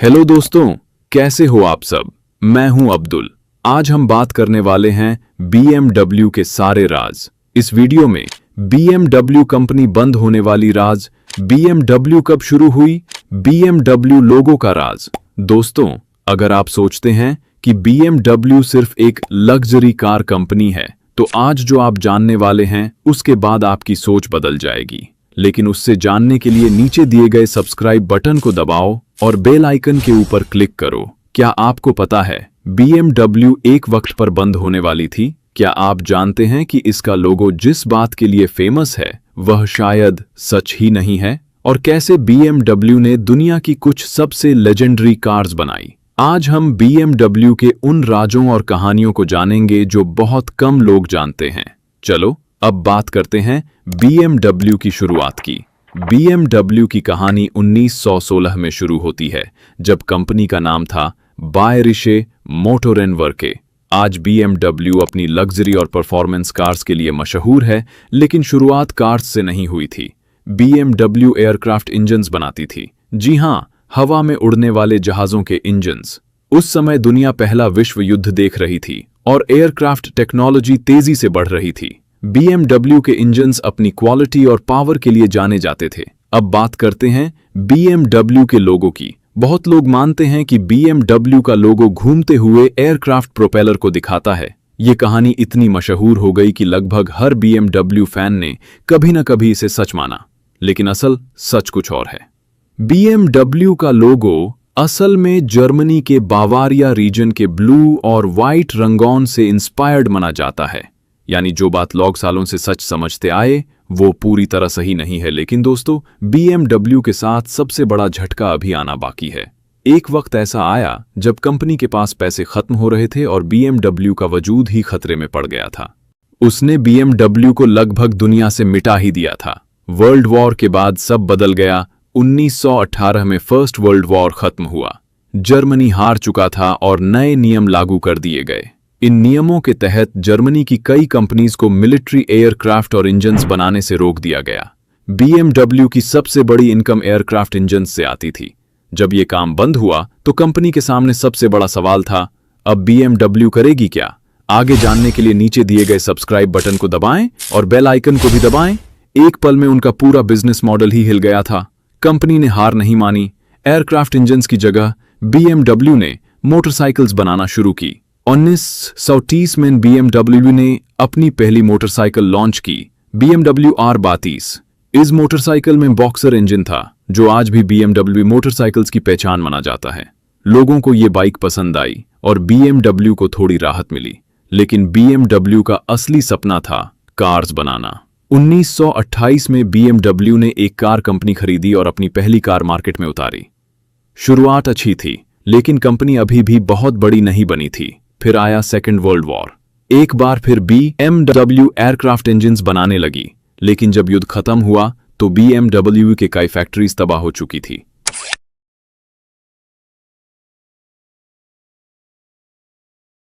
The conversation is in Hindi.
हेलो दोस्तों, कैसे हो आप सब। मैं हूं अब्दुल। आज हम बात करने वाले हैं BMW के सारे राज। इस वीडियो में BMW कंपनी बंद होने वाली राज, BMW कब शुरू हुई, BMW लोगो का राज। दोस्तों, अगर आप सोचते हैं कि BMW सिर्फ एक लग्जरी कार कंपनी है, तो आज जो आप जानने वाले हैं उसके बाद आपकी सोच बदल जाएगी। लेकिन उससे जानने के लिए नीचे दिए गए सब्सक्राइब बटन को दबाओ और बेल आइकन के ऊपर क्लिक करो। क्या आपको पता है BMW एक वक्त पर बंद होने वाली थी? क्या आप जानते हैं कि इसका लोगो जिस बात के लिए फेमस है वह शायद सच ही नहीं है? और कैसे BMW ने दुनिया की कुछ सबसे लेजेंडरी कार्स बनाई। आज हम BMW के उन राजों और कहानियों को जानेंगे जो बहुत कम लोग जानते हैं। चलो अब बात करते हैं BMW की शुरुआत की। BMW की कहानी 1916 में शुरू होती है, जब कंपनी का नाम था बायरिशे मोटोरेनवर्के। आज BMW अपनी लग्जरी और परफॉर्मेंस कार्स के लिए मशहूर है, लेकिन शुरुआत कार्स से नहीं हुई थी। BMW एयरक्राफ्ट इंजन्स बनाती थी। जी हाँ, हवा में उड़ने वाले जहाजों के इंजन्स। उस समय दुनिया पहला विश्व युद्ध देख रही थी और एयरक्राफ्ट टेक्नोलॉजी तेजी से बढ़ रही थी। BMW के इंजन्स अपनी क्वालिटी और पावर के लिए जाने जाते थे। अब बात करते हैं BMW के लोगो की। बहुत लोग मानते हैं कि BMW का लोगो घूमते हुए एयरक्राफ्ट प्रोपेलर को दिखाता है। ये कहानी इतनी मशहूर हो गई कि लगभग हर BMW फैन ने कभी न कभी इसे सच माना। लेकिन असल सच कुछ और है। BMW का लोगो असल में जर्मनी के बावारिया रीजन के ब्लू और व्हाइट रंगों से इंस्पायर्ड माना जाता है। यानी जो बात लोग सालों से सच समझते आए वो पूरी तरह सही नहीं है। लेकिन दोस्तों, BMW के साथ सबसे बड़ा झटका अभी आना बाकी है। एक वक्त ऐसा आया जब कंपनी के पास पैसे खत्म हो रहे थे और BMW का वजूद ही खतरे में पड़ गया था। उसने BMW को लगभग दुनिया से मिटा ही दिया था। वर्ल्ड वॉर के बाद सब बदल गया। 1918 में फर्स्ट वर्ल्ड वॉर खत्म हुआ। जर्मनी हार चुका था और नए नियम लागू कर दिए गए। इन नियमों के तहत जर्मनी की कई कंपनीज को मिलिट्री एयरक्राफ्ट और इंजन्स बनाने से रोक दिया गया। BMW की सबसे बड़ी इनकम एयरक्राफ्ट इंजन्स से आती थी। जब ये काम बंद हुआ तो कंपनी के सामने सबसे बड़ा सवाल था, अब BMW करेगी क्या? आगे जानने के लिए नीचे दिए गए सब्सक्राइब बटन को दबाएं और बेल आइकन को भी दबाएं। एक पल में उनका पूरा बिजनेस मॉडल ही हिल गया था। कंपनी ने हार नहीं मानी। एयरक्राफ्ट इंजन्स की जगह BMW ने मोटरसाइकिल्स बनाना शुरू की। 1930 में BMW ने अपनी पहली मोटरसाइकिल लॉन्च की, BMW R32। इस मोटरसाइकिल में बॉक्सर इंजन था, जो आज भी BMW मोटरसाइकिल्स की पहचान माना जाता है। लोगों को ये बाइक पसंद आई और BMW को थोड़ी राहत मिली। लेकिन BMW का असली सपना था कार्स बनाना। 1928 में BMW ने एक कार कंपनी खरीदी और अपनी पहली कार मार्केट में उतारी। शुरुआत अच्छी थी, लेकिन कंपनी अभी भी बहुत बड़ी नहीं बनी थी। फिर आया सेकेंड वर्ल्ड वॉर। एक बार फिर BMW एयरक्राफ्ट इंजन्स बनाने लगी, लेकिन जब युद्ध खत्म हुआ तो BMW के कई फैक्ट्रीज तबाह हो चुकी थी।